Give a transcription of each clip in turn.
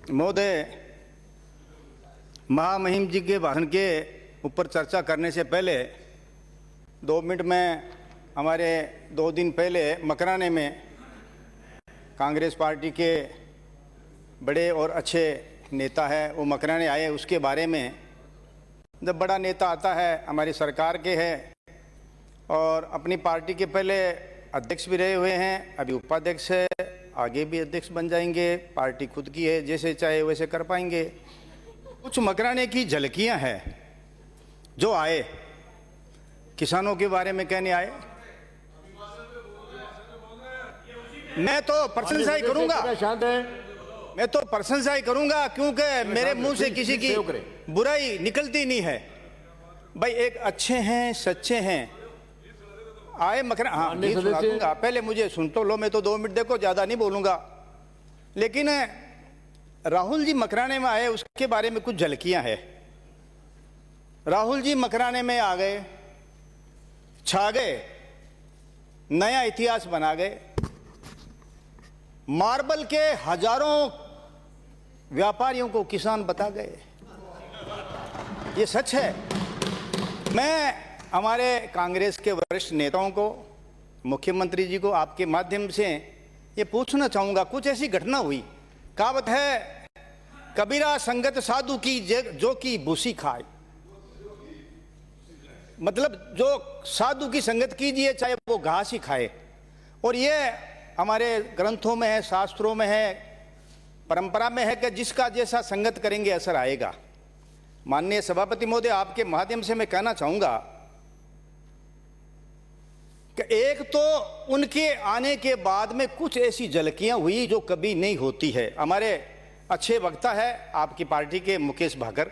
महोदय, महामहिम जी के भाषण के ऊपर चर्चा करने से पहले 2 मिनट में हमारे 2 दिन पहले मकराने में कांग्रेस पार्टी के बड़े और अच्छे नेता है वो मकराने आए, उसके बारे में। जब बड़ा नेता आता है, हमारी सरकार के है और अपनी पार्टी के पहले अध्यक्ष भी रहे हुए हैं, अभी उपाध्यक्ष है, आगे भी अध्यक्ष बन जाएंगे, पार्टी खुद की है, जैसे चाहे वैसे कर पाएंगे। कुछ मकराने की झलकियां हैं जो आए, किसानों के बारे में कहने आए। मैं तो प्रशंसा ही करूंगा, मैं तो प्रशंसा ही करूंगा, क्योंकि मेरे मुंह से किसी की बुराई निकलती नहीं है। भाई एक अच्छे हैं, सच्चे हैं, आए मकराने। हाँ, नहीं सुना दूंगा, पहले मुझे सुन तो लो, मैं तो 2 मिनट देखो, ज्यादा नहीं बोलूंगा। लेकिन राहुल जी मकराने में आए, उसके बारे में कुछ झलकियां हैं। राहुल जी मकराने में आ गए, छा गए, नया इतिहास बना गए। मार्बल के हजारों व्यापारियों को किसान बता गए, ये सच है। मैं हमारे कांग्रेस के वरिष्ठ नेताओं को, मुख्यमंत्री जी को आपके माध्यम से ये पूछना चाहूंगा, कुछ ऐसी घटना हुई, कहावत है कबीरा संगत साधु की जो की भूसी खाए। मतलब जो साधु की संगत कीजिए चाहे वो घास ही खाए। और ये हमारे ग्रंथों में है, शास्त्रों में है, परंपरा में है कि जिसका जैसा संगत करेंगे असर आएगा। माननीय सभापति महोदय, आपके माध्यम से मैं कहना चाहूंगा कि एक तो उनके आने के बाद में कुछ ऐसी झलकियां हुई जो कभी नहीं होती है। हमारे अच्छे वक्ता है आपकी पार्टी के मुकेश भाकर,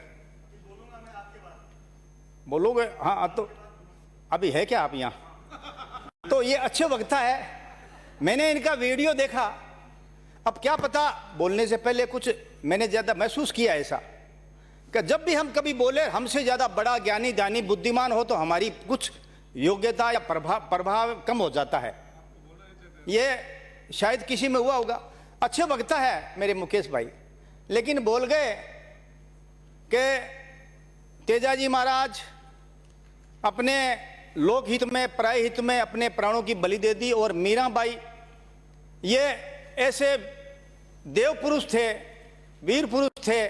बोलोगे? हाँ, तो अभी है क्या आप यहाँ? तो ये अच्छे वक्ता है, मैंने इनका वीडियो देखा। अब क्या पता, बोलने से पहले कुछ मैंने ज्यादा महसूस किया ऐसा कि जब भी हम कभी बोले हमसे ज्यादा बड़ा ज्ञानी दानी बुद्धिमान हो तो हमारी कुछ योग्यता या प्रभाव कम हो जाता है। ये शायद किसी में हुआ होगा। अच्छे वक्ता है मेरे मुकेश भाई, लेकिन बोल गए कि तेजाजी महाराज अपने लोक हित में, प्राय हित में अपने प्राणों की बलि दे दी। और मीराबाई ये ऐसे देव पुरुष थे, वीर पुरुष थे,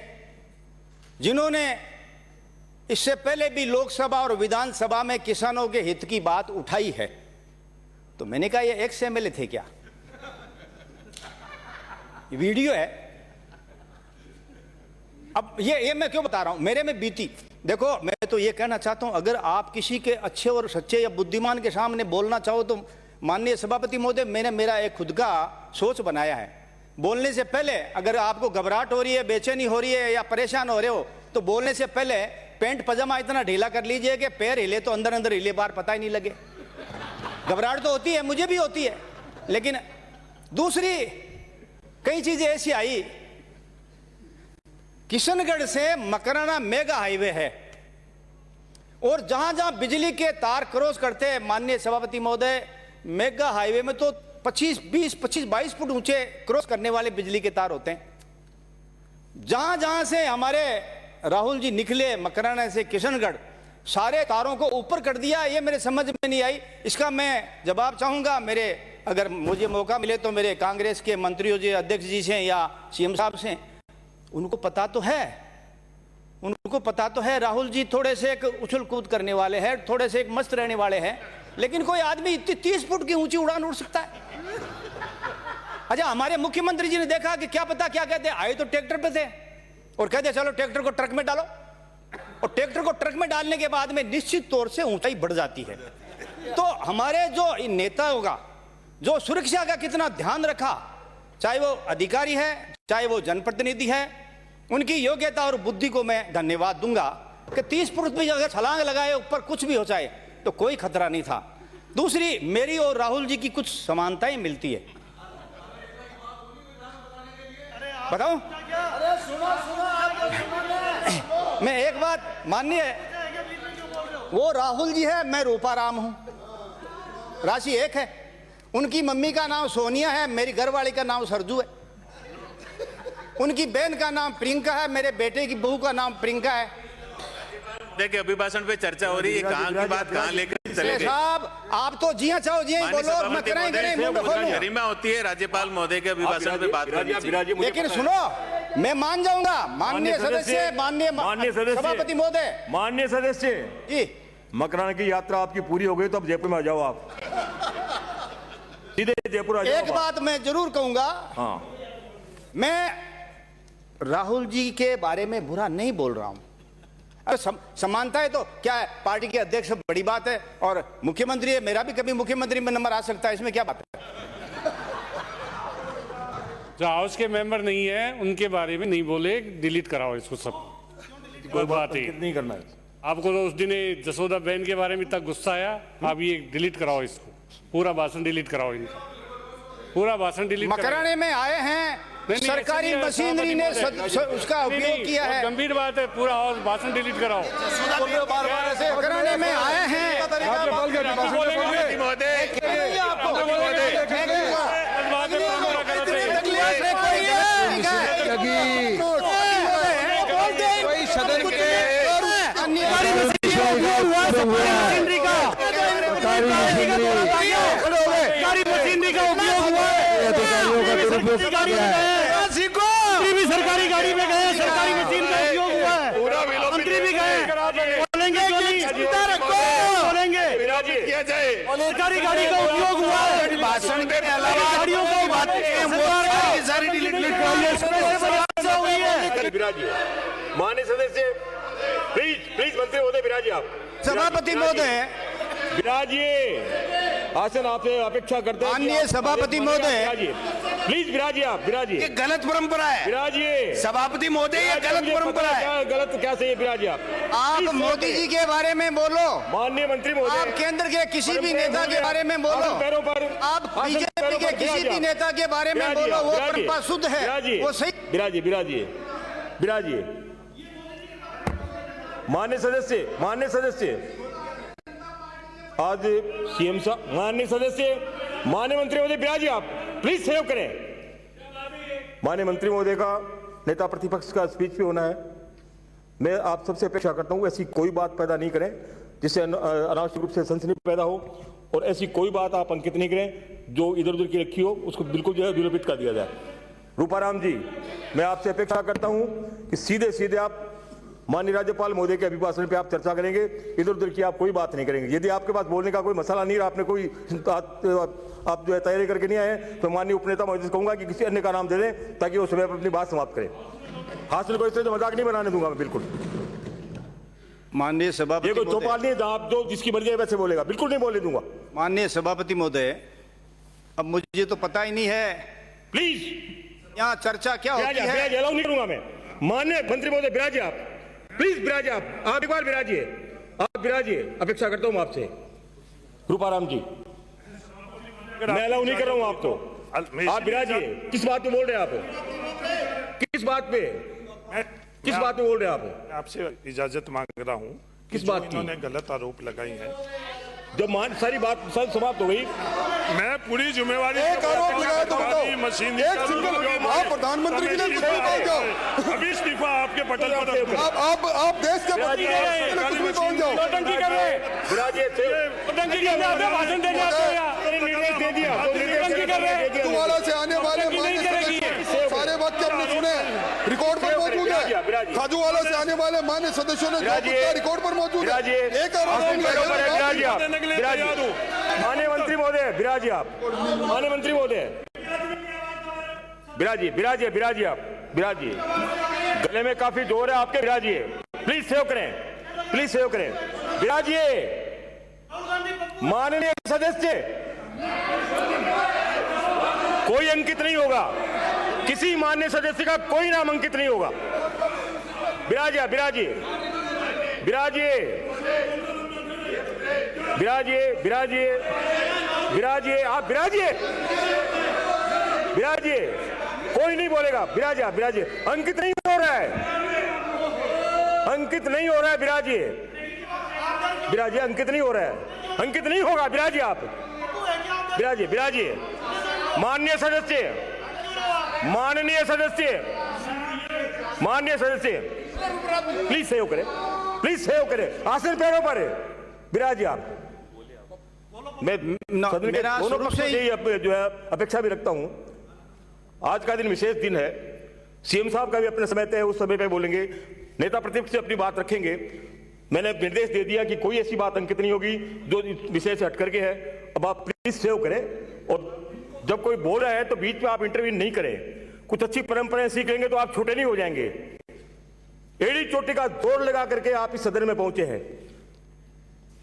जिन्होंने इससे पहले भी लोकसभा और विधानसभा में किसानों के हित की बात उठाई है। तो मैंने कहा ये एक्स एमएलए थे क्या? वीडियो है। अब ये मैं क्यों बता रहा हूं, मेरे में बीती। देखो, मैं तो ये कहना चाहता हूं, अगर आप किसी के अच्छे और सच्चे या बुद्धिमान के सामने बोलना चाहो तो माननीय सभापति महोदय, मैंने मेरा एक खुद का सोच बनाया है। बोलने से पहले अगर आपको घबराहट हो रही है, बेचैनी हो रही है या परेशान हो रहे हो, तो बोलने से पहले पैंट पजामा इतना ढीला कर लीजिए कि पैर हिले तो अंदर अंदर हिले, बाहर पता ही नहीं लगे। घबराहट तो होती है, मुझे भी होती है। लेकिन दूसरी कई चीजें ऐसी आई, किशनगढ़ से मकराना मेगा हाईवे है और जहां जहां बिजली के तार क्रॉस करते हैं माननीय सभापति महोदय, मेगा हाईवे में तो 25-22 फुट ऊंचे क्रॉस करने वाले बिजली के तार होते हैं। जहां जहां से हमारे राहुल जी निकले मकराना से किशनगढ़, सारे तारों को ऊपर कर दिया। ये मेरे समझ में नहीं आई। इसका मैं जवाब चाहूंगा, मेरे अगर मुझे मौका मिले तो मेरे कांग्रेस के मंत्रियों जी, अध्यक्ष जी से या सीएम साहब से, उनको पता तो है, उनको पता तो है। राहुल जी थोड़े से एक उछल कूद करने वाले हैं, थोड़े से एक मस्त रहने वाले हैं, लेकिन कोई आदमी इतनी 30 फुट की ऊंची उड़ान उड़ सकता है? अच्छा, हमारे मुख्यमंत्री जी ने देखा कि क्या पता क्या कहते, आए तो ट्रैक्टर पे थे और कहते चलो ट्रैक्टर को ट्रक में डालो, और ट्रैक्टर को ट्रक में डालने के बाद में निश्चित तौर से ऊंचाई बढ़ जाती है। तो हमारे जो नेताओं का जो सुरक्षा का कितना ध्यान रखा, चाहे वो अधिकारी है चाहे वो जनप्रतिनिधि है, उनकी योग्यता और बुद्धि को मैं धन्यवाद दूंगा कि 30 फुट भी अगर छलांग लगाए ऊपर कुछ भी हो जाए तो कोई खतरा नहीं था। दूसरी, मेरी और राहुल जी की कुछ समानताएं मिलती है। बताऊं? मैं एक बात, माननीय, वो राहुल जी है, मैं रूपाराम हूं, राशि एक है। उनकी मम्मी का नाम सोनिया है, मेरी घरवाली का नाम सरजू है। उनकी बहन का नाम प्रियंका है, मेरे बेटे की बहू का नाम प्रियंका है। देखिए अभिभाषण पे चर्चा हो रही है, कहाँ की बात कहाँ लेकर चले गए साहब आप तो जिया चाहो जिया ही बोलो, मैं गरिमा होती है राज्यपाल महोदय के अभिभाषण पे बात करनी चाहिए। लेकिन सुनो, मैं मान जाऊंगा माननीय सदस्य, माननीय सभापति महोदय, माननीय सदस्य जी, मकराना की यात्रा आपकी पूरी हो गई तो अब जयपुर में आ जाओ, आप सीधे जयपुर आ जाओ। एक बात मैं जरूर कहूंगा, हाँ, मैं राहुल जी के बारे में बुरा नहीं बोल रहा हूं। अरे समानता है तो क्या है, पार्टी के अध्यक्ष बड़ी बात है और मुख्यमंत्री है, मेरा भी कभी मुख्यमंत्री में नंबर आ सकता है, इसमें क्या बात है। जो हाउस के मेंबर नहीं है उनके बारे में नहीं बोले, डिलीट कराओ इसको सब। कोई बात नहीं करना है आपको, तो उस दिन जसोदा बहन के बारे में इतना गुस्सा आया, आप ये डिलीट कराओ इसको, पूरा भाषण डिलीट कराओ इनका, पूरा भाषण डिलीट। मकराने में आए हैं, सरकारी मशीनरी ने उसका उपयोग किया है, गंभीर बात है, पूरा भाषण डिलीट कराओ। मकराने में आए हैं, सदन के सरकारी गाड़ी में गए, सरकारी मशीन का उपयोग हुआ है, मंत्री भी गए, बोलेंगे किया जाए, सरकारी गाड़ी का उपयोग हुआ है, भाषण के अलावा गाड़ियों की बात सारी माननीय सदस्य प्लीज मंत्री महोदय विराजिए, आप सभापति महोदय विराजिए, आसन आपसे अपेक्षा करते हैं। माननीय सभापति महोदय प्लीज विराजिए, आप विराजिए। ये गलत परंपरा है, विराजिए सभापति महोदय, ये गलत परंपरा है। गलत क्या सही है, विराजिए आप मोदी जी के बारे में बोलो, माननीय मंत्री महोदय, आप केंद्र के किसी भी नेता के बारे में बोलो, पैरों पर आप बीजेपी के किसी भी नेता के बारे में बोलो, वो परंपरा शुद्ध है, वो सही। विराजिए विराजिए विराजिए। माननीय सदस्य आज सीएम साहब, माननीय सदस्य, माननीय मंत्री महोदय विराजिए, आप प्लीज सहयोग करें। माननीय मंत्री महोदय का नेता प्रतिपक्ष का स्पीच भी होना है। मैं आप सबसे अपेक्षा करता हूं ऐसी कोई बात पैदा नहीं करें जिससे अनावश्यक रूप से सनसनी पैदा हो, और ऐसी कोई बात आप अंकित नहीं करें जो इधर उधर की रखी हो, उसको बिल्कुल जो है विलोपित कर दिया जाए। रूपाराम जी, मैं आपसे अपेक्षा करता हूं कि सीधे सीधे आप माननीय राज्यपाल महोदय के अभिभाषण पे आप चर्चा करेंगे, इधर उधर की आप कोई बात नहीं करेंगे। यदि आपके पास बोलने का कोई मसला नहीं रहा, आपने कोई आप जो है तैयारी करके नहीं आए, तो माननीय उपनेता महोदय से कहूंगा कि किसी अन्य का नाम दे दें ताकि वो समय पर अपनी बात समाप्त करें। हासिल को इससे तो मजाक नहीं बनाने दूंगा मैं, बिल्कुल। माननीय सभापति, ये कोई चौपाल नहीं है, आप जो जिसकी मर्जी है वैसे बोलेगा, बिल्कुल नहीं बोलने दूंगा। माननीय सभापति महोदय, अब मुझे तो पता ही नहीं है प्लीज यहाँ चर्चा क्या होती है। अलाउ नहीं करूंगा मैं। माननीय मंत्री महोदय विराजिए, आप प्लीज विराजिए, आप एक बार विराजिए, आप विराजिए, अपेक्षा करता हूं आपसे। रूपाराम जी, मैं अलाउ नहीं कर रहा हूं आप, तो आप विराजिए। किस बात पे बोल रहे हैं आप, किस बात पे बोल रहे हैं आप? आपसे इजाजत मांग रहा हूं, किस बात की? इन्होंने गलत आरोप लगाई है। जब सारी बात समाप्त हो गई, मैं पूरी जिम्मेवारी एक आरोप लगाया तो बताओ, मशीन एक सिंगल आप प्रधानमंत्री के लिए कुछ भी बोल जाओ, अभी इस्तीफा आपके पटल पर आप देश के कुछ भी बोल जाओ। भाषण देने निर्देश दे दिया, खाजूवाला से आने वाले सारे वाक्य हमने सुने, रिकॉर्ड पर मौजूद है। खाजूवाला से आने वाले मान्य सदस्यों ने रिकॉर्ड पर मौजूद है। एक आरोप माननीय मंत्री महोदय विराजिए, आप माननीय मंत्री महोदय विराजिए, आप विराजिए। गले में काफी जोर है आपके, विराजिए। प्लीज सहयोग करें, विराजिए। माननीय सदस्य, कोई अंकित नहीं होगा, किसी माननीय सदस्य का कोई नाम अंकित नहीं होगा। विराजिए, आप विराजिए, कोई नहीं बोलेगा। विराजिए, अंकित नहीं हो रहा है, विराजिए, अंकित नहीं हो रहा है, अंकित नहीं होगा। विराजिए, आप विराजिए। माननीय सदस्य माननीय सदस्य प्लीज सहयोग करें, प्लीज सहयोग करें, आसन पैरों पर है। विराज जी आप, मैं सदन के मेरा दोनों शुरू पक्षों से से ही जो है अपेक्षा भी रखता हूं। आज का दिन विशेष दिन है, सीएम साहब का भी अपने समय तय, उस समय पे बोलेंगे, नेता प्रतिपक्ष से अपनी बात रखेंगे। मैंने निर्देश दे दिया कि कोई ऐसी बात अंकित नहीं होगी जो इस विषय से हट करके है। अब आप प्लीज सेव करें, और जब कोई बोल रहा है तो बीच में आप इंटरव्यू नहीं करें। कुछ अच्छी परंपराएं सीख लेंगे तो आप छोटे नहीं हो जाएंगे। एड़ी चोटी का जोर लगा करके आप इस सदन में पहुंचे हैं,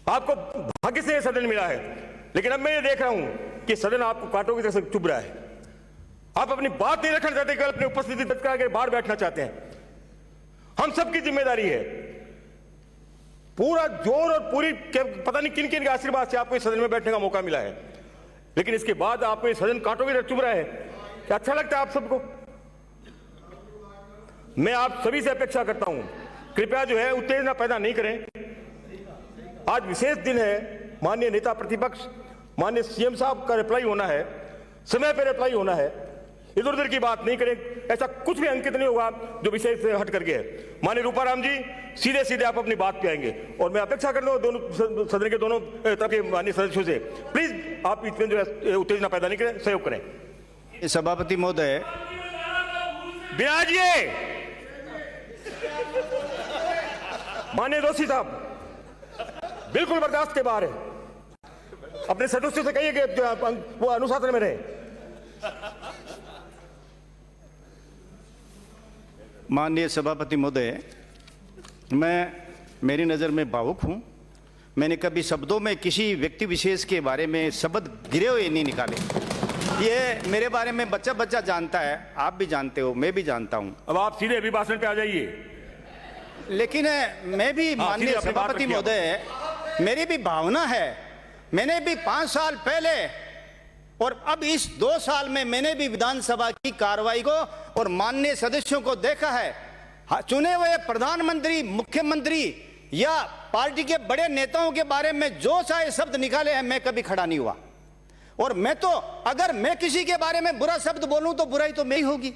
आपको भाग्य से यह सदन मिला है। लेकिन अब मैं ये देख रहा हूं कि सदन आपको कांटों की तरह से चुभ रहा है। आप अपनी बात नहीं रखना चाहते, केवल अपनी उपस्थिति दर्ज करा के बाहर बैठना चाहते हैं। हम सबकी जिम्मेदारी है, पूरा जोर और पूरी पता नहीं किन किन के आशीर्वाद से आपको इस सदन में बैठने का मौका मिला है। लेकिन इसके बाद आपको ये सदन कांटों की तरह चुभ रहा है। क्या अच्छा लगता है आप सबको? मैं आप सभी से अपेक्षा करता हूं, कृपया जो है उत्तेजना पैदा नहीं करें। आज विशेष दिन है, माननीय नेता प्रतिपक्ष, माननीय सीएम साहब का रिप्लाई होना है, समय पर रिप्लाई होना है। इधर उधर की बात नहीं करें, ऐसा कुछ भी अंकित नहीं होगा जो विषय से हट करके है। माननीय रूपाराम जी, सीधे सीधे आप अपनी बात पे आएंगे, और मैं अपेक्षा कर रहा हूं दोनों सदन के दोनों तरफ के माननीय सदस्यों से, प्लीज आप इसमें जो है उत्तेजना पैदा नहीं करें, सहयोग करें। सभापति महोदय, बिराजिए। माननीय दोषी साहब बिल्कुल बर्दाश्त के बाहर है, अपने सदस्यों से कहिए कि वो अनुशासन में रहे। माननीय सभापति महोदय, मेरी नज़र में भावुक हूँ। मैंने कभी शब्दों में किसी व्यक्ति विशेष के बारे में शब्द गिरे हुए नहीं निकाले। ये मेरे बारे में बच्चा बच्चा जानता है, आप भी जानते हो, मैं भी जानता हूँ। अब आप सीधे अभिभाषण पे आ जाइए। लेकिन मैं भी माननीय सीधे अपनी बात सभापति रखिए। महोदय, मेरी भी भावना है। मैंने भी 5 साल पहले और अब इस 2 साल में मैंने भी विधानसभा की कार्रवाई को और माननीय सदस्यों को देखा है। चुने हुए प्रधानमंत्री, मुख्यमंत्री या पार्टी के बड़े नेताओं के बारे में जो चाहे शब्द निकाले हैं, मैं कभी खड़ा नहीं हुआ। और मैं तो, अगर मैं किसी के बारे में बुरा शब्द बोलूं तो बुराई तो मेरी होगी।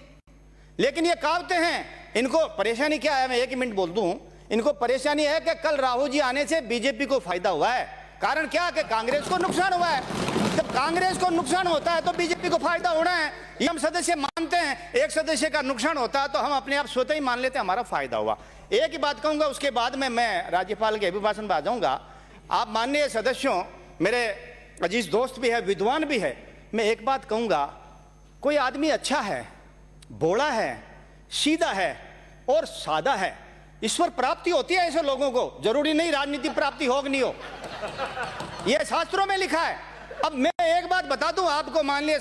लेकिन ये कहावतें हैं, इनको परेशानी क्या है, मैं 1 मिनट बोल दूं। इनको परेशानी है कि कल राहुल जी आने से बीजेपी को फायदा हुआ है। कारण क्या कि कांग्रेस को नुकसान हुआ है। जब कांग्रेस को नुकसान होता है तो बीजेपी को फायदा होना है, ये हम सदस्य मानते हैं। एक सदस्य का नुकसान होता है तो हम अपने आप स्वतः ही मान लेते हैं हमारा फायदा हुआ। एक ही बात कहूंगा, उसके बाद में मैं राज्यपाल के अभिभाषण पर आ जाऊंगा। आप माननीय सदस्यों, मेरे अजीज दोस्त भी है, विद्वान भी है, मैं एक बात कहूंगा, कोई आदमी अच्छा है, भोला है, सीधा है और सादा है, ईश्वर प्राप्ति होती है ऐसे लोगों को। जरूरी नहीं राजनीति प्राप्ति हो कि नहीं हो, यह शास्त्रों में लिखा है। अब मैं एक बात बता दूं आपको, माननीय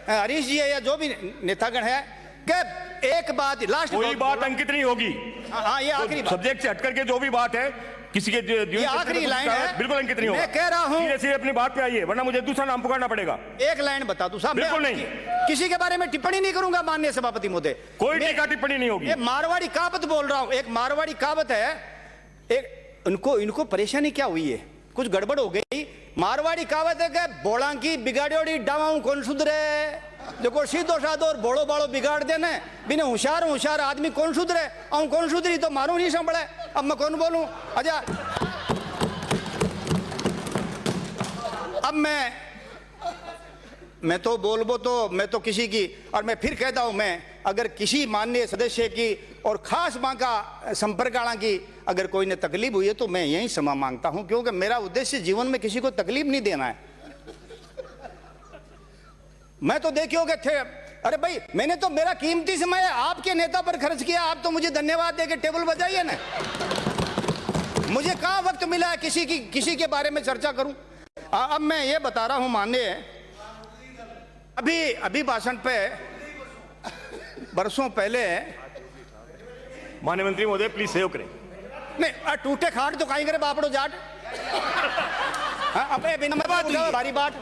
हरीश जी है या जो भी नेतागण है, कि एक बात लास्ट, कोई बात अंकित नहीं होगी। हाँ, ये आखिरी बात, सब्जेक्ट से हट करके जो भी बात है, किसी के ये आखिरी लाइन है, बिल्कुल अंकित नहीं होगा। मैं कह रहा हूं, सीधे सीधे अपनी बात पे आइए, वरना मुझे दूसरा नाम पुकारना पड़ेगा। एक लाइन बता दूं साहब, बिल्कुल नहीं, किसी के बारे में टिप्पणी नहीं करूंगा माननीय सभापति महोदय। कोई टीका टिप्पणी नहीं होगी। ये मारवाड़ी कहावत बोल रहा हूं, एक मारवाड़ी कहावत है। एक इनको परेशानी क्या हुई है, कुछ गड़बड़ हो गई। मारवाड़ी कहावत है कि बोला की बिगाड़ोड़ी डावाऊं कौन सुधरे। देखो सीधो साधो और बोलो बाड़ो बिगाड़ देने, बिना होशियार आदमी कौन सुधरे। कौन सुधरी तो मारू नहीं संभले, अब मैं कौन बोलूं। अच्छा, अब मैं तो बोलबो तो मैं तो किसी की, और मैं फिर कहता हूं, मैं अगर किसी माननीय सदस्य की और खास मां का संपर्क आना की अगर कोई ने तकलीफ हुई है तो मैं यही क्षमा मांगता हूं, क्योंकि मेरा उद्देश्य जीवन में किसी को तकलीफ नहीं देना है। मैं तो देखियोगे थे, अरे भाई मैंने तो मेरा कीमती समय आपके नेता पर खर्च किया, आप तो मुझे धन्यवाद देके टेबल बजाइए ना। मुझे कहां वक्त मिला है किसी के बारे में चर्चा करूं। अब मैं ये बता रहा हूं, माननीय अभी भाषण पे बरसों पहले, माननीय मंत्री महोदय प्लीज सहयोग करें। नहीं, टूटे खाट तो कहीं करे बापड़ो जाट। अबे बिना बारी बात,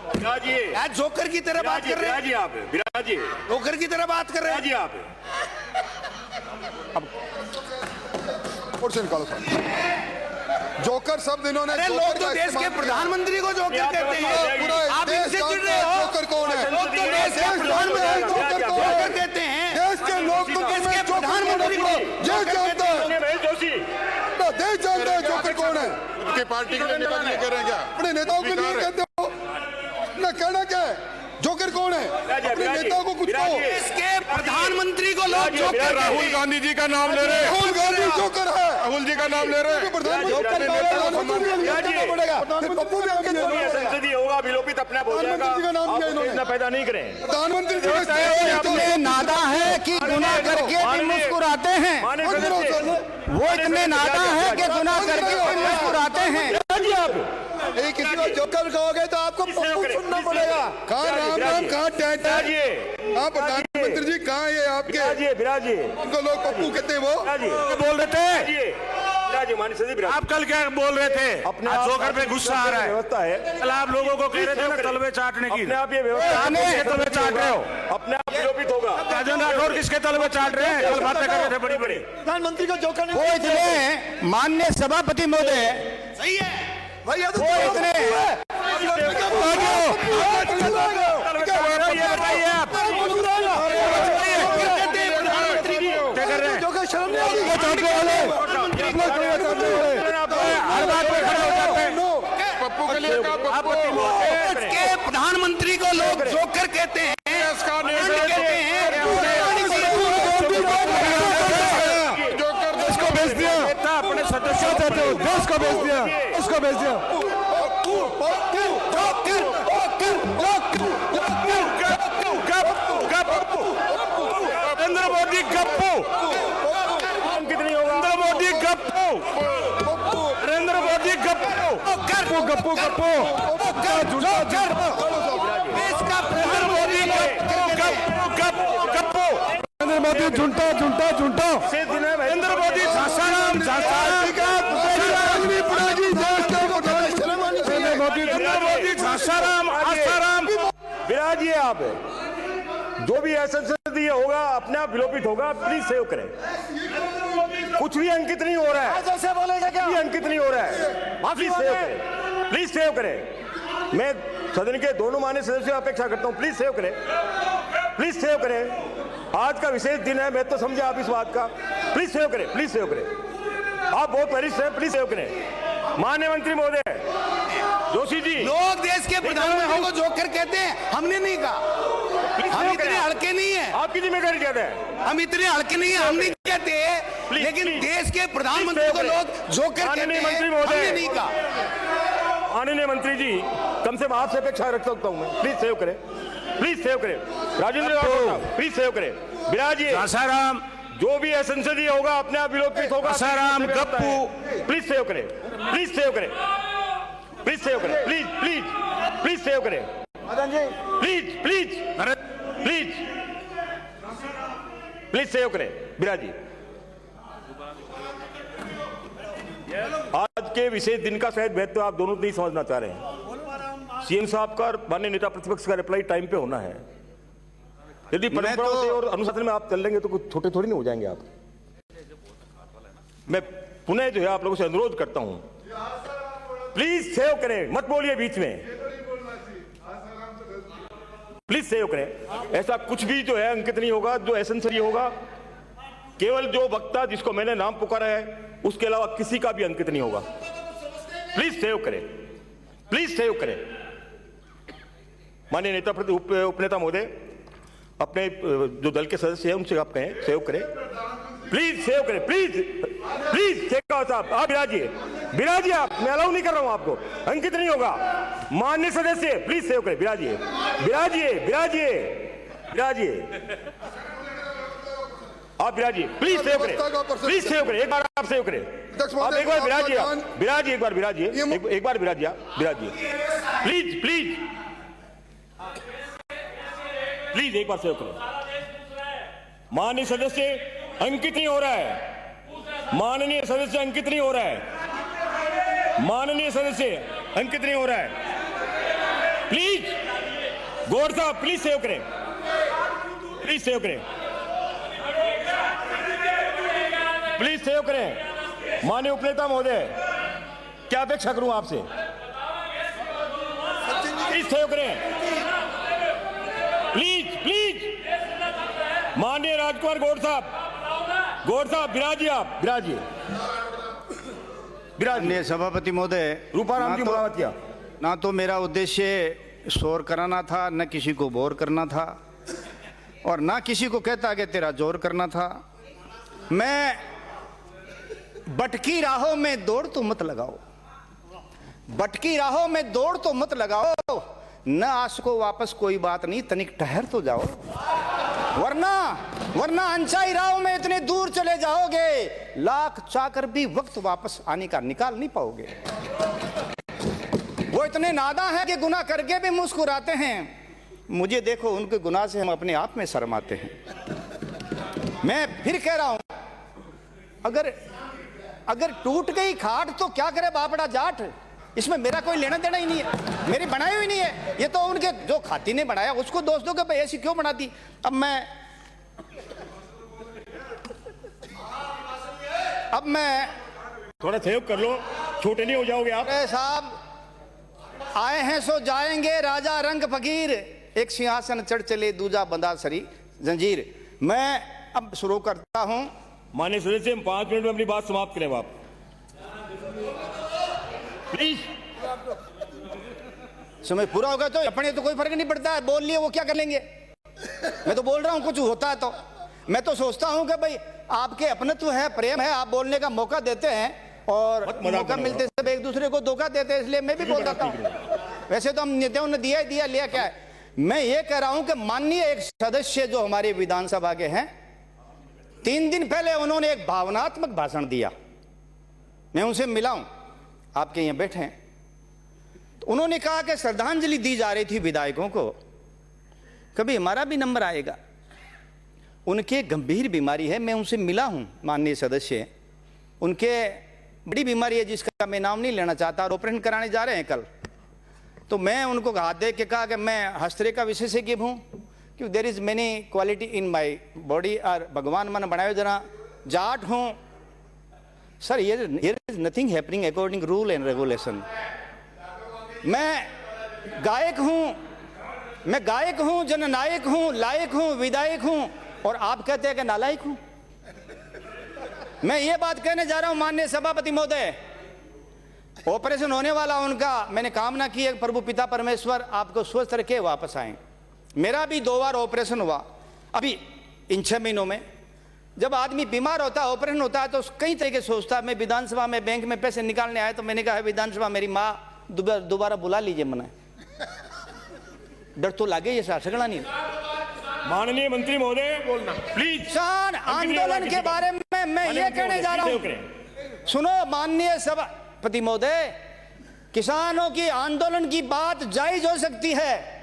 आज जोकर की तरह बात कर रहे हैं। आप विराजिए, जोकर की तरह बात कर रहे हैं। आप और से निकालो साहब। जोकर शब्द इन्होंने, अरे लोग तो देश के प्रधानमंत्री को जोकर कहते हैं, आप इनसे चिढ़ रहे हो। जोकर कौन है? लोग तो देश के प्रधानमंत्री को जोकर कहते हैं। देश के लोग तो देश के प्रधानमंत्री को ये जानता है, माननीय महेश जोशी, देश जानता है जोकर कौन है। उनकी पार्टी के लिए नेता नहीं कह रहे हैं क्या? अपने नेताओं के लिए कहते हो ना, कहना क्या है, जोकर कौन है, अपने नेताओं को कुछ कहो। इसके प्रधानमंत्री को लोग जोकर राहुल गांधी जी का नाम ले रहे हैं, राहुल गांधी जोकर है, राहुल जी का नाम ले रहे हैं। संसदीय होगा विलोपित अपने आप हो जाएगा। प्रधानमंत्री का नाम आप क्या इन्होंने? इतना पैदा नहीं करें। प्रधानमंत्री जी इतने नादा है कि गुनाह करके भी मुस्कुराते हैं। माननीय सदस्य, वो इतने नादा है कि गुनाह करके भी मुस्कुराते हैं। किसी को जोकर कहोगे तो आपको पप्पू सुनना पड़ेगा। कहाँ राम राम, कहाँ टैट, कहाँ प्रधानमंत्री जी, कहाँ ये आपके विराजिए उनको लोग पप्पू कहते हैं, वो बोल रहे थे। माननीय सदस्य, आप कल क्या बोल रहे थे? अपने आज जोकर पे गुस्सा आ रहा है। व्यवस्था है, कल आप लोगों को कह रहे थे ना तलवे चाटने की। अपने आप ये व्यवस्था किसके तलवे चाट रहे हो? अपने आप विलोपित होगा। राजन राठौर किसके तलवे चाट रहे हैं? कल बातें कर रहे थे बड़ी बड़ी। प्रधानमंत्री को जोकर वो इतने माननीय सभापति महोदय, सही है भैया, तो वो इतने ये बताइए आप क्या कर रहे हैं? जोकर शर्म नहीं आती। हर बात पे खड़े हो जाते हैं। पप्पू के लिए कहा, पप्पू इसके प्रधानमंत्री को लोग जोकर कहते हैं, इसका कहते हैं। जोकर देश को भेज दिया, अपने सदस्यों चाहते हो देश को भेज दिया, उसको भेज दिया। नरेंद्र मोदी गप्पू, कितनी होगा? नरेंद्र मोदी गप्पू, नरेंद्र मोदी गप्पू, गप्पू गप्पू गप्पू नरेंद्र मोदी गप्पू, नरेंद्र मोदी झूठा झूठा झूठा। नरेंद्र मोदी सासाराम नरेंद्र मोदी सासाराम आसाराम। विराजिए आप, जो भी संसदीय होगा अपने आप विलोपित होगा। प्लीज सेव करें, कुछ भी अंकित नहीं हो रहा है। जैसे बोलेगा क्या? कुछ भी अंकित नहीं हो रहा है। प्लीज सेव करें, प्लीज सेव करें। मैं सदन के दोनों माननीय सदस्यों से अपेक्षा करता हूं, प्लीज सेव करें, प्लीज सेव करें। आज का विशेष दिन है, मैं तो समझे आप इस बात का। प्लीज सेव करें, प्लीज सेव करें। आप बहुत वरिष्ठ हैं, प्लीज सेव करें। माननीय मंत्री महोदय जोशी जी, लोग देश के प्रधानमंत्री को जोकर कहते हैं, हमने नहीं कहा। हम इतने हल्के नहीं है, आपकी जिम्मेदारी क्या है? हम इतने हल्के नहीं है, हम नहीं कहते। लेकिन देश के प्रधानमंत्री को लोग जोकर कहते माननीय हैं, मंत्री महोदय, हमने नहीं कहा। माननीय मंत्री जी, कम से कम आपसे अपेक्षा रख सकता हूं मैं। प्लीज सेव करें, प्लीज सेव करें। राजेंद्र राठौर साहब, प्लीज सेव करें। विराजिए, सासाराम जो भी संसदीय होगा अपने आप विलोपित होगा। सासाराम गप्पू, प्लीज सेव करें, प्लीज सेव करें, प्लीज सेव करें, प्लीज प्लीज प्लीज सेव करें, please please please please save करें। विराजी, आज के विशेष दिन का शायद महत्व आप दोनों नहीं समझना चाह रहे हैं। सीएम साहब का और माननीय नेता प्रतिपक्ष का रिप्लाई टाइम पे होना है। यदि परंपराओं से और अनुशासन में आप चल लेंगे तो कुछ छोटे थोड़ी नहीं हो जाएंगे आप। मैं पुनः जो है आप लोगों से अनुरोध करता हूं, प्लीज सेव करें, मत बोलिए बीच में, प्लीज सेव करें। ऐसा कुछ भी जो है अंकित नहीं होगा, जो एसेंशियल होगा। केवल जो वक्ता जिसको मैंने नाम पुकारा है उसके अलावा किसी का भी अंकित नहीं होगा। प्लीज सेव करें, प्लीज सेव करें। माननीय नेता उपनेता महोदय, अपने जो दल के सदस्य हैं उनसे आप कहें सेव करें, प्लीज सेव करें, प्लीज प्लीज। शेखावत साहब आप विराजिए, विराजिए आप, मैं अलाउ नहीं कर रहा हूं आपको, अंकित नहीं होगा। माननीय सदस्य प्लीज सेव करें, विराजिए विराजिए विराजिए विराजिए, आप विराजिए, प्लीज सेव करें, प्लीज सेव करें। एक बार आप सेव करें, आप एक बार विराजिए, विराजिए एक बार, विराजिए एक बार, विराजिए विराजिए, प्लीज प्लीज प्लीज एक बार सेव करें। माननीय सदस्य अंकित नहीं हो रहा है, माननीय सदस्य अंकित नहीं हो रहा है, माननीय सदस्य अंकित नहीं हो रहा है। प्लीज गौर साहब प्लीज सेव करें, प्लीज सेव करें, प्लीज सेव करें। माननीय उपनेता महोदय, क्या अपेक्षा करूं आपसे, प्लीज सेव करें, प्लीज प्लीज। माननीय राजकुमार गौड़ साहब, गौर साहब बिराजिए, आप बिराजिए, माननीय सभापति महोदय, रूपाराम जी मुलावतिया। ना तो मेरा उद्देश्य शोर कराना था, न किसी को बोर करना था, और ना किसी को कहता कि तेरा जोर करना था। मैं भटकी राहों में दौड़ तो मत लगाओ, भटकी राहों में दौड़ तो मत लगाओ, न आसको वापस कोई बात नहीं, तनिक ठहर तो जाओ, वरना अनचाही राहों में इतने दूर चले जाओगे, लाख चाहकर भी वक्त वापस आने का निकाल नहीं पाओगे। वो इतने नादा हैं कि गुनाह करके भी मुस्कुराते हैं। मुझे देखो, उनके गुनाह से हम अपने आप में शर्माते हैं। मैं फिर कह रहा हूं, अगर टूट गई खाट तो क्या करे बापड़ा जाट, इसमें मेरा कोई लेना देना ही नहीं है, मेरी बनाई हुई नहीं है। ये तो उनके जो खाती ने बनाया उसको दोस्तों के भाई ऐसी क्यों बनाती। अब मैं थोड़ा सहयोग कर लो, छोटे नहीं हो जाओगे आप। अरे साहब, आए हैं सो जाएंगे, राजा रंग फकीर, एक सिंहासन चढ़ चले, दूजा बंदा सरी जंजीर। मैं अब शुरू करता हूं। माननीय सदस्य, 5 मिनट में अपनी बात समाप्त करें आप, प्लीज। समय पूरा होगा तो अपने तो कोई फर्क नहीं पड़ता है, बोल लिए वो क्या कर लेंगे। मैं तो बोल रहा हूं, कुछ होता है तो मैं तो सोचता हूं कि भाई आपके अपनत्व है, प्रेम है, आप बोलने का मौका देते हैं, और मौका मिलते सब एक दूसरे को धोखा देते हैं, इसलिए मैं भी बोल देता हूं। वैसे तो हम नेताओं ने दिया लिया क्या है। मैं ये कह रहा हूं कि माननीय एक सदस्य जो हमारे विधानसभा के हैं, 3 दिन पहले उन्होंने एक भावनात्मक भाषण दिया। मैं उनसे मिला हूं, आपके यहां बैठे हैं। तो उन्होंने कहा कि श्रद्धांजलि दी जा रही थी विधायकों को, कभी हमारा भी नंबर आएगा। उनके गंभीर बीमारी है, मैं उनसे मिला हूं माननीय सदस्य, उनके बड़ी बीमारी है जिसका मैं नाम नहीं लेना चाहता, और ऑपरेशन कराने जा रहे हैं कल। तो मैं उनको हाथ दे के कहा कि मैं हस्तरेखा विशेषज्ञ हूँ, क्योंकि there is many quality in my body, और भगवान मन बनाए जरा जाट हूँ sir, here is nothing happening according rule and regulation. मैं गायक हूँ, जननायक हूँ, लायक हूँ, विधायक हूँ, और आप कहते हैं कि नालायक हूँ। मैं ये बात कहने जा रहा हूँ माननीय सभापति महोदय, ऑपरेशन होने वाला उनका, मैंने कामना की है प्रभु पिता परमेश्वर आपको स्वस्थ रखे, वापस आए। मेरा भी 2 बार ऑपरेशन हुआ अभी इन 6 महीनों में। जब आदमी बीमार होता है, ऑपरेशन होता है, तो कई तरीके सोचता है। मैं विधानसभा में बैंक में पैसे निकालने आया तो मैंने कहा विधानसभा मेरी माँ दोबारा बुला लीजिए, मना डर तो लागे ये सकना नहीं। माननीय मंत्री महोदय बोलना प्लीज। किसान आंदोलन के बारे में मैं ये कहने जा रहा हूँ, सुनो माननीय सभापति महोदय, किसानों की आंदोलन की बात जायज हो सकती है,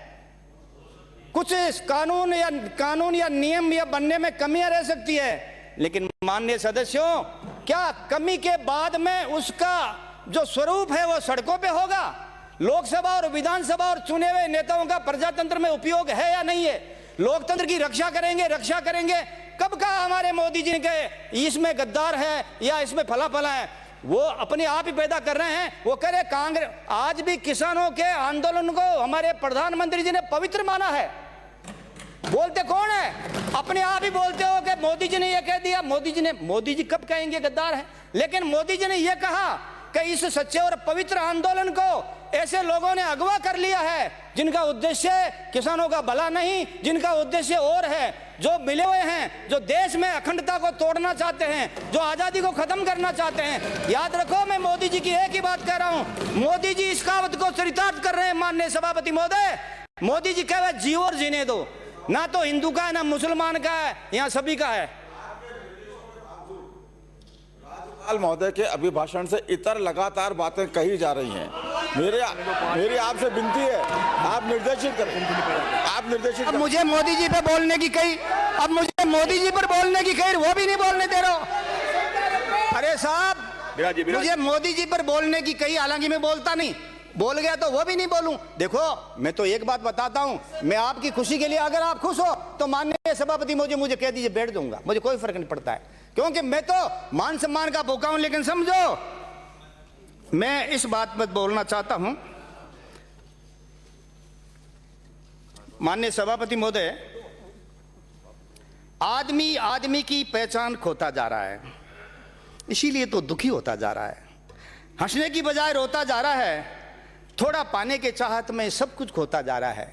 कुछ कानून या नियम या बनने में कमियां रह सकती है, लेकिन माननीय सदस्यों, क्या कमी के बाद में उसका जो स्वरूप है वो सड़कों पे होगा? लोकसभा और विधानसभा और चुने हुए नेताओं का प्रजातंत्र में उपयोग है या नहीं है? लोकतंत्र की रक्षा करेंगे। कब कहा हमारे मोदी जी ने कहे इसमें गद्दार है या इसमें फला है? वो अपने आप ही पैदा कर रहे हैं। वो कह रहे कांग्रेस, आज भी किसानों के आंदोलन को हमारे प्रधानमंत्री जी ने पवित्र माना है। बोलते कौन है? अपने आप ही बोलते हो कि मोदी जी ने यह कह दिया। मोदी जी कब कहेंगे गद्दार है? लेकिन मोदी जी ने यह कहा कि इस सच्चे और पवित्र आंदोलन को ऐसे लोगों ने अगवा कर लिया है जिनका उद्देश्य किसानों का भला नहीं, जिनका उद्देश्य और है, जो मिले हुए हैं, जो देश में अखंडता को तोड़ना चाहते हैं, जो आजादी को खत्म करना चाहते हैं। याद रखो, मैं मोदी जी की एक ही बात कह रहा हूं, मोदी जी इस कहावत को चरितार्थ कर रहे हैं। माननीय सभापति महोदय, मोदी जी कह रहे जियो और जीने दो, ना तो हिंदू का है ना मुसलमान का है, यहाँ सभी का है। महोदय के अभिभाषण से इतर लगातार बातें कही जा रही हैं। मेरी आपसे विनती है, आप निर्देशित करें। अब मुझे मोदी जी पे बोलने की कही, वो भी नहीं बोलने दे रहे हो। अरे साहब, मुझे मोदी जी पर बोलने की कही, हालांकि मैं बोलता नहीं, बोल गया तो वो भी नहीं बोलूं। देखो, मैं तो एक बात बताता हूं, मैं आपकी खुशी के लिए, अगर आप खुश हो तो माननीय सभापति मुझे कह दीजिए, बैठ दूंगा, मुझे कोई फर्क नहीं पड़ता है, क्योंकि मैं तो मान सम्मान का भूखा हूं। लेकिन समझो, मैं इस बात पर बोलना चाहता हूं, माननीय सभापति महोदय, आदमी आदमी की पहचान खोता जा रहा है, इसीलिए तो दुखी होता जा रहा है, हंसने की बजाय रोता जा रहा है, थोड़ा पाने के चाहत में सब कुछ खोता जा रहा है।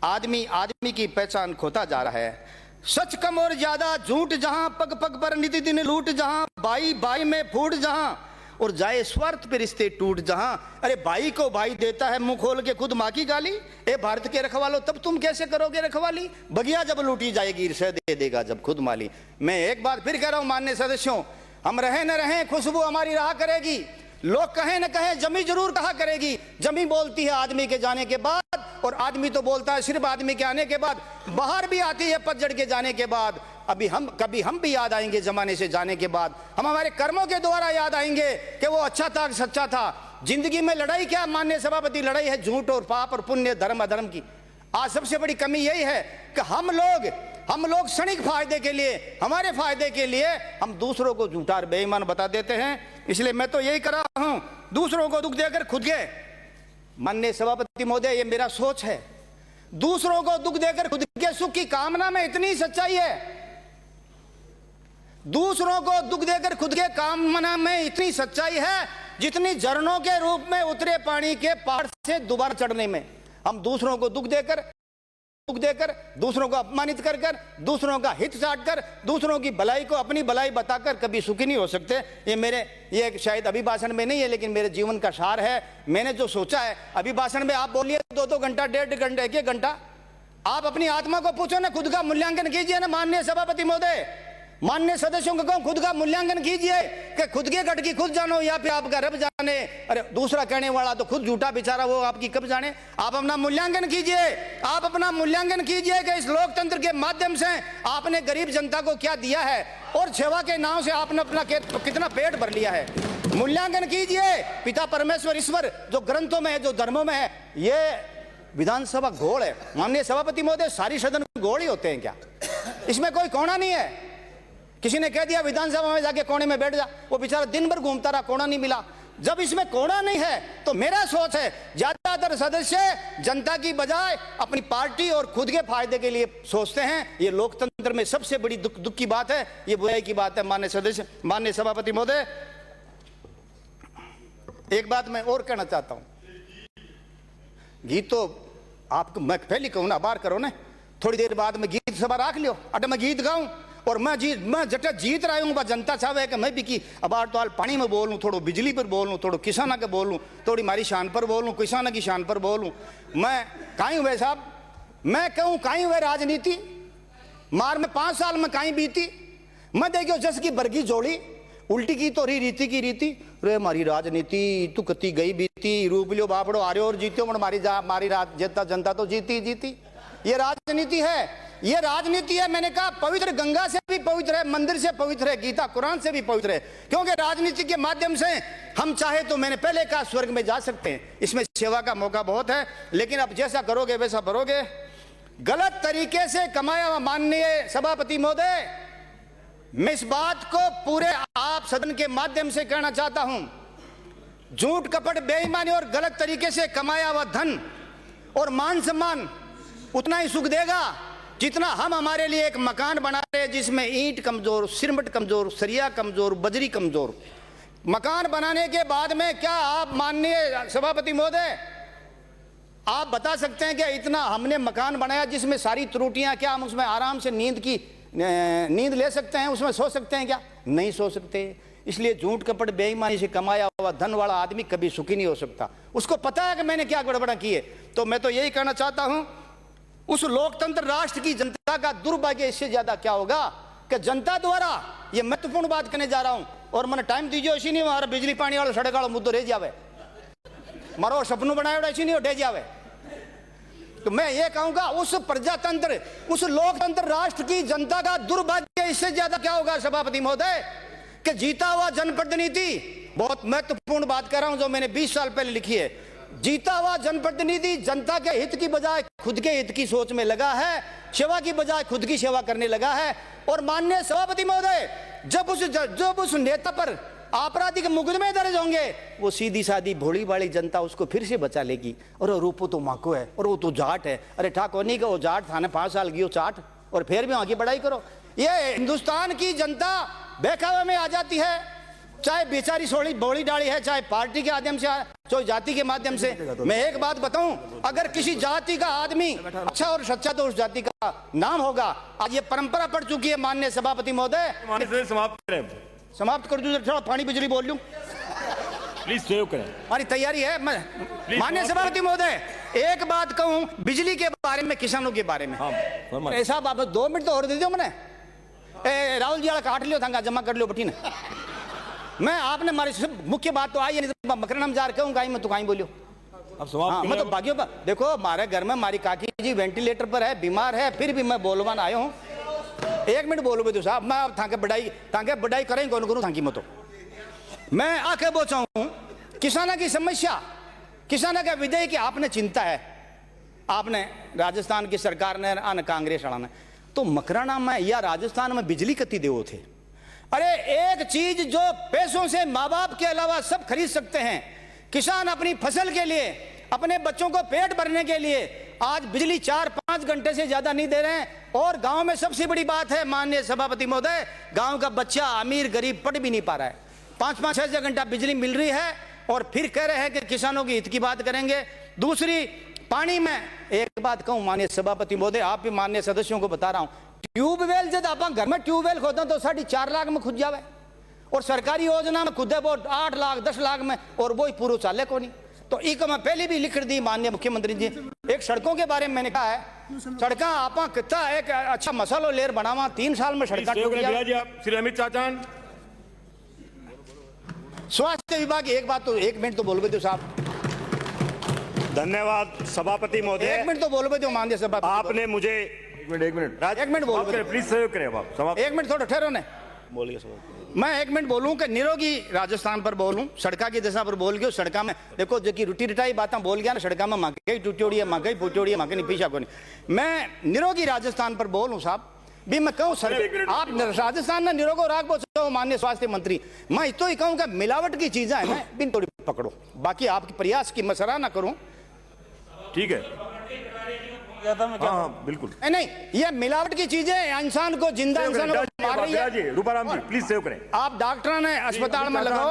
आदमी आदमी की पहचान खोता जा रहा है। सच कम और ज्यादा झूठ जहां, पग पग पर नित दिन लूट जहां, भाई भाई में फूट जहां, और जाए स्वार्थ पे रिश्ते टूट जहां। अरे भाई को भाई देता है मुंह खोल के खुद माँ की गाली। ए भारत के रखवालो तब तुम कैसे करोगे रखवाली, बगिया जब लूटी जाएगी ईर्ष्या दे देगा जब खुद माली। मैं एक बार फिर कह रहा हूं माननीय सदस्यों, हम रहे न रहे खुशबू हमारी रहा करेगी, लोग कहें न कहें जमी जरूर कहा करेगी। जमी बोलती है आदमी के जाने के बाद, और आदमी तो बोलता है सिर्फ आदमी के आने के बाद। बाहर भी आती है पतझड़ के जाने के बाद। कभी हम भी याद आएंगे जमाने से जाने के बाद। हम हमारे कर्मों के द्वारा याद आएंगे कि वो अच्छा था सच्चा था। जिंदगी में लड़ाई क्या माननीय सभापति, लड़ाई है झूठ और पाप और पुण्य धर्म अधर्म की। आज सबसे बड़ी कमी यही है कि हम लोग क्षणिक फायदे के लिए, हमारे फायदे के लिए हम दूसरों को झूठा और बेईमान बता देते हैं। इसलिए मैं तो यही कर रहा हूं, दूसरों को दुख देकर खुद के, माननीय सभापति महोदय ये मेरा सोच है, दूसरों को दुख देकर खुद के सुख की कामना में इतनी सच्चाई है, दूसरों को दुख देकर खुद के कामना में इतनी सच्चाई है जितनी झरनों के रूप में उतरे पानी के पहाड़ से दोबारा चढ़ने में। हम दूसरों को दुख देकर, दूसरों को अपमानित कर कर, दूसरों का हित चाट कर, दूसरों की भलाई को अपनी भलाई बताकर कभी सुखी नहीं हो सकते। ये शायद अभिभाषण में नहीं है, लेकिन मेरे जीवन का सार है। मैंने जो सोचा है, अभिभाषण में आप बोलिए 2-2 घंटा, 1.5 घंटा, 1-1 घंटा, आप अपनी आत्मा को पूछो ना, खुद का मूल्यांकन कीजिए ना माननीय सभापति महोदय। माननीय सदस्यों को कहूं खुद का मूल्यांकन कीजिए कि खुद की गटकी खुद जानो या फिर आपका रब जाने। अरे दूसरा कहने वाला तो खुद झूठा बेचारा, वो आपकी कब जाने। आप अपना मूल्यांकन कीजिए, आप अपना मूल्यांकन कीजिए कि इस लोकतंत्र के माध्यम से आपने गरीब जनता को क्या दिया है और सेवा के नाम से आपने अपना कितना पेट भर लिया है। मूल्यांकन कीजिए। पिता परमेश्वर ईश्वर जो ग्रंथों में है, जो धर्मों में है, ये विधानसभा घोड़ है। माननीय सभापति महोदय, सारी सदन घोड़ ही होते हैं क्या? इसमें कोई कोना नहीं है। किसी ने कह दिया विधानसभा में जाके कोने में बैठ जा, वो बेचारा दिन भर घूमता रहा, कोना नहीं मिला। जब इसमें कोना नहीं है तो मेरा सोच है ज्यादातर सदस्य जनता की बजाय अपनी पार्टी और खुद के फायदे के लिए सोचते हैं। ये लोकतंत्र में सबसे बड़ी दुख की बात है, ये बुराई की बात है। माननीय सभापति महोदय, एक बात मैं और कहना चाहता हूं। गीत तो आपको मैं पहले कहूं ना, बार करो ना, थोड़ी देर बाद में गीत सभा रख लियो, अट मैं गीत गाऊं और मैं जटा जीत रहा हूँ। जनता चाहे कि मैं भी की अबार तो पानी में बोलूँ, थोड़ो बिजली पर बोलूँ, थोड़ो किसाना के बोलूँ, थोड़ी मारी शान पर बोलूँ, किसाना की शान पर बोलूँ। मैं काई हुए साहब, मैं कहूँ काई हुए राजनीति मार में 5 साल में काई बीती। मैं देखो जस की बरगी जोड़ी उल्टी की तो रीति की रीति। रे मारी राजनीति तू कती गई बीती, रूप लियो बापड़ो आ रहे और जीत्यो मन मारी जनता तो जीती। ये राजनीति है, ये राजनीति है। मैंने कहा पवित्र गंगा से भी पवित्र है, मंदिर से पवित्र है, गीता कुरान से भी पवित्र है। क्योंकि राजनीति के माध्यम से हम चाहे तो, मैंने पहले कहा, स्वर्ग में जा सकते हैं। इसमें सेवा का मौका बहुत है, लेकिन अब जैसा करोगे वैसा भरोगे। गलत तरीके से कमाया हुआ, माननीय सभापति महोदय, मैं इस बात को पूरे आप सदन के माध्यम से कहना चाहता हूं, झूठ कपट बेईमानी और गलत तरीके से कमाया हुआ धन और मान सम्मान उतना ही सुख देगा जितना हम हमारे लिए एक मकान बना रहे हैं जिसमें ईंट कमजोर, सिरमट कमजोर, सरिया कमजोर, बजरी कमजोर। मकान बनाने के बाद में क्या आप माननीय सभापति महोदय आप बता सकते हैं कि इतना हमने मकान बनाया जिसमें सारी त्रुटियां, क्या हम उसमें आराम से नींद ले सकते हैं, उसमें सो सकते हैं क्या? नहीं सो सकते। इसलिए झूठ कपट बेईमानी से कमाया हुआ धन वाला आदमी कभी सुखी नहीं हो सकता। उसको पता है कि मैंने क्या गड़बड़ा की है। तो मैं तो यही कहना चाहता हूं, उस लोकतंत्र राष्ट्र की जनता का दुर्भाग्य इससे ज्यादा क्या होगा कि जनता द्वारा, ये महत्वपूर्ण बात करने जा रहा हूं और मैंने टाइम दीजिए, इसी नहीं हमारा बिजली पानी वाला सड़क वाला मुद्दो रह जावे, मारो सपनों बनाया इसी नहीं डे जावे। तो मैं ये कहूंगा उस प्रजातंत्र, उस लोकतंत्र राष्ट्र की जनता का दुर्भाग्य इससे ज्यादा क्या होगा सभापति महोदय कि जीता हुआ जनप्रतिनिधि, बहुत महत्वपूर्ण बात कर रहा हूं जो मैंने 20 साल पहले लिखी है, जीता हुआ जनप्रतिनिधि जनता के हित की बजाय खुद के हित की सोच में लगा है, सेवा की बजाय खुद की सेवा करने लगा है। और माननीय सभापति महोदय, जब उस नेता पर आपराधिक मुकदमे दर्ज होंगे, वो सीधी सादी भोली भाली जनता उसको फिर से बचा लेगी। और रूपो तो माको है और वो तो जाट है। अरे ठाकुर नहीं का वो जाट थाने 5 साल की चाट और फिर भी आगे बढ़ाई करो। ये हिंदुस्तान की जनता बहकावे में आ जाती है, चाहे बेचारी सोड़ी बोली डाली है, चाहे पार्टी के माध्यम से, चाहे जाति के माध्यम से। मैं एक बात बताऊं, अगर किसी जाति का आदमी अच्छा और सच्चा तो उस जाति का नाम होगा। आज ये परंपरा पड़ चुकी है। माननीय सभापति महोदय, समाप्त करें, समाप्त कर दूं, थोड़ा पानी बिजली बोल लूं, प्लीज सहयोग करें। हमारी तैयारी है। माननीय सभापति महोदय, एक बात कहूं बिजली के बारे में, किसानों के बारे में। ऐसा आप 2 मिनट तो और दे दो मैंने। राहुल जी वाला काट लियो था, जमा कर लियो बटी ने। मैं आपने हमारी मुख्य बात तो आई, नहीं तो मकरनाम जार कहूंगा मैं तो कहीं बोलियो। अब समाप्त मैं तो बाकियों पर देखो, हमारे घर में हमारी काकी जी वेंटिलेटर पर है, बीमार है, फिर भी मैं बोलवान आया हूँ। 1 मिनट बोलो बेदू साहब, मैं थाके बढ़ाई करें कौन करूँ थाकी मत। मैं आके बोचाऊँ किसानों की समस्या, किसानों का विधेयक की आपने चिंता है, आपने राजस्थान की सरकार ने आन कांग्रेस वाला ने तो मकराना में या राजस्थान में बिजली कति देवो थे। अरे एक चीज जो पैसों से माँ बाप के अलावा सब खरीद सकते हैं, किसान अपनी फसल के लिए, अपने बच्चों को पेट भरने के लिए आज बिजली 4-5 घंटे से ज्यादा नहीं दे रहे हैं। और गांव में सबसे बड़ी बात है माननीय सभापति महोदय, गांव का बच्चा अमीर गरीब पढ़ भी नहीं पा रहा है। 5-5-6 घंटा बिजली मिल रही है और फिर कह रहे हैं कि किसानों की हित की बात करेंगे। दूसरी, पानी में एक बात कहूं माननीय सभापति महोदय, आप भी माननीय सदस्यों को बता रहा हूं, ट्यूबवेल जब आप घर में ट्यूबवेल खोदते तो 4.5 लाख में खुद जावे, और सरकारी योजना में खुद है वो 8 लाख 10 लाख में, और वो ही पूरा चाले को नहीं। तो एक मैं पहले भी लिख दी माननीय मुख्यमंत्री जी। एक सड़कों के बारे में मैंने कहा है, सड़का आप कितना एक अच्छा मसालो लेर बनावा, 3 साल में सड़क। श्री अमित चाचान, स्वास्थ्य विभाग, एक बात तो 1 मिनट तो बोल दो साहब। धन्यवाद सभापति महोदय, 1 मिनट तो बोल दो माननीय सभापति। आपने मुझे 1 मिनट बोल, प्लीज सहयोग करें। आप समाप्त 1 मिनट थोड़ा ठहरो ने, बोलिए। मैं 1 मिनट बोलूं कि निरोगी राजस्थान पर बोलूं, सड़का की दशा पर बोल गया। सड़का में देखो जो कि रुटी रिटाई बातें बोल गया ना, सड़का में महंगाई टूटी है, महंगाई फूटी है, महंगाई पीछा को नहीं। मैं निरोगी राजस्थान पर बोलूं साहब भी। मैं कहूं सर, आप राजस्थान में निरोगो राग पहुंचाओ माननीय स्वास्थ्य मंत्री। मैं तो ही कहूं कि मिलावट की चीजें है ना बिन थोड़ी पकड़ो, बाकी आपके प्रयास की मैं सराहना करूं। ठीक है, हाँ बिल्कुल नहीं, ये मिलावट की चीजें इंसान को, जिंदा इंसान को मार रही है। रूपाराम जी प्लीज सहयोग करें। आप डॉक्टर ने अस्पताल में लगाओ,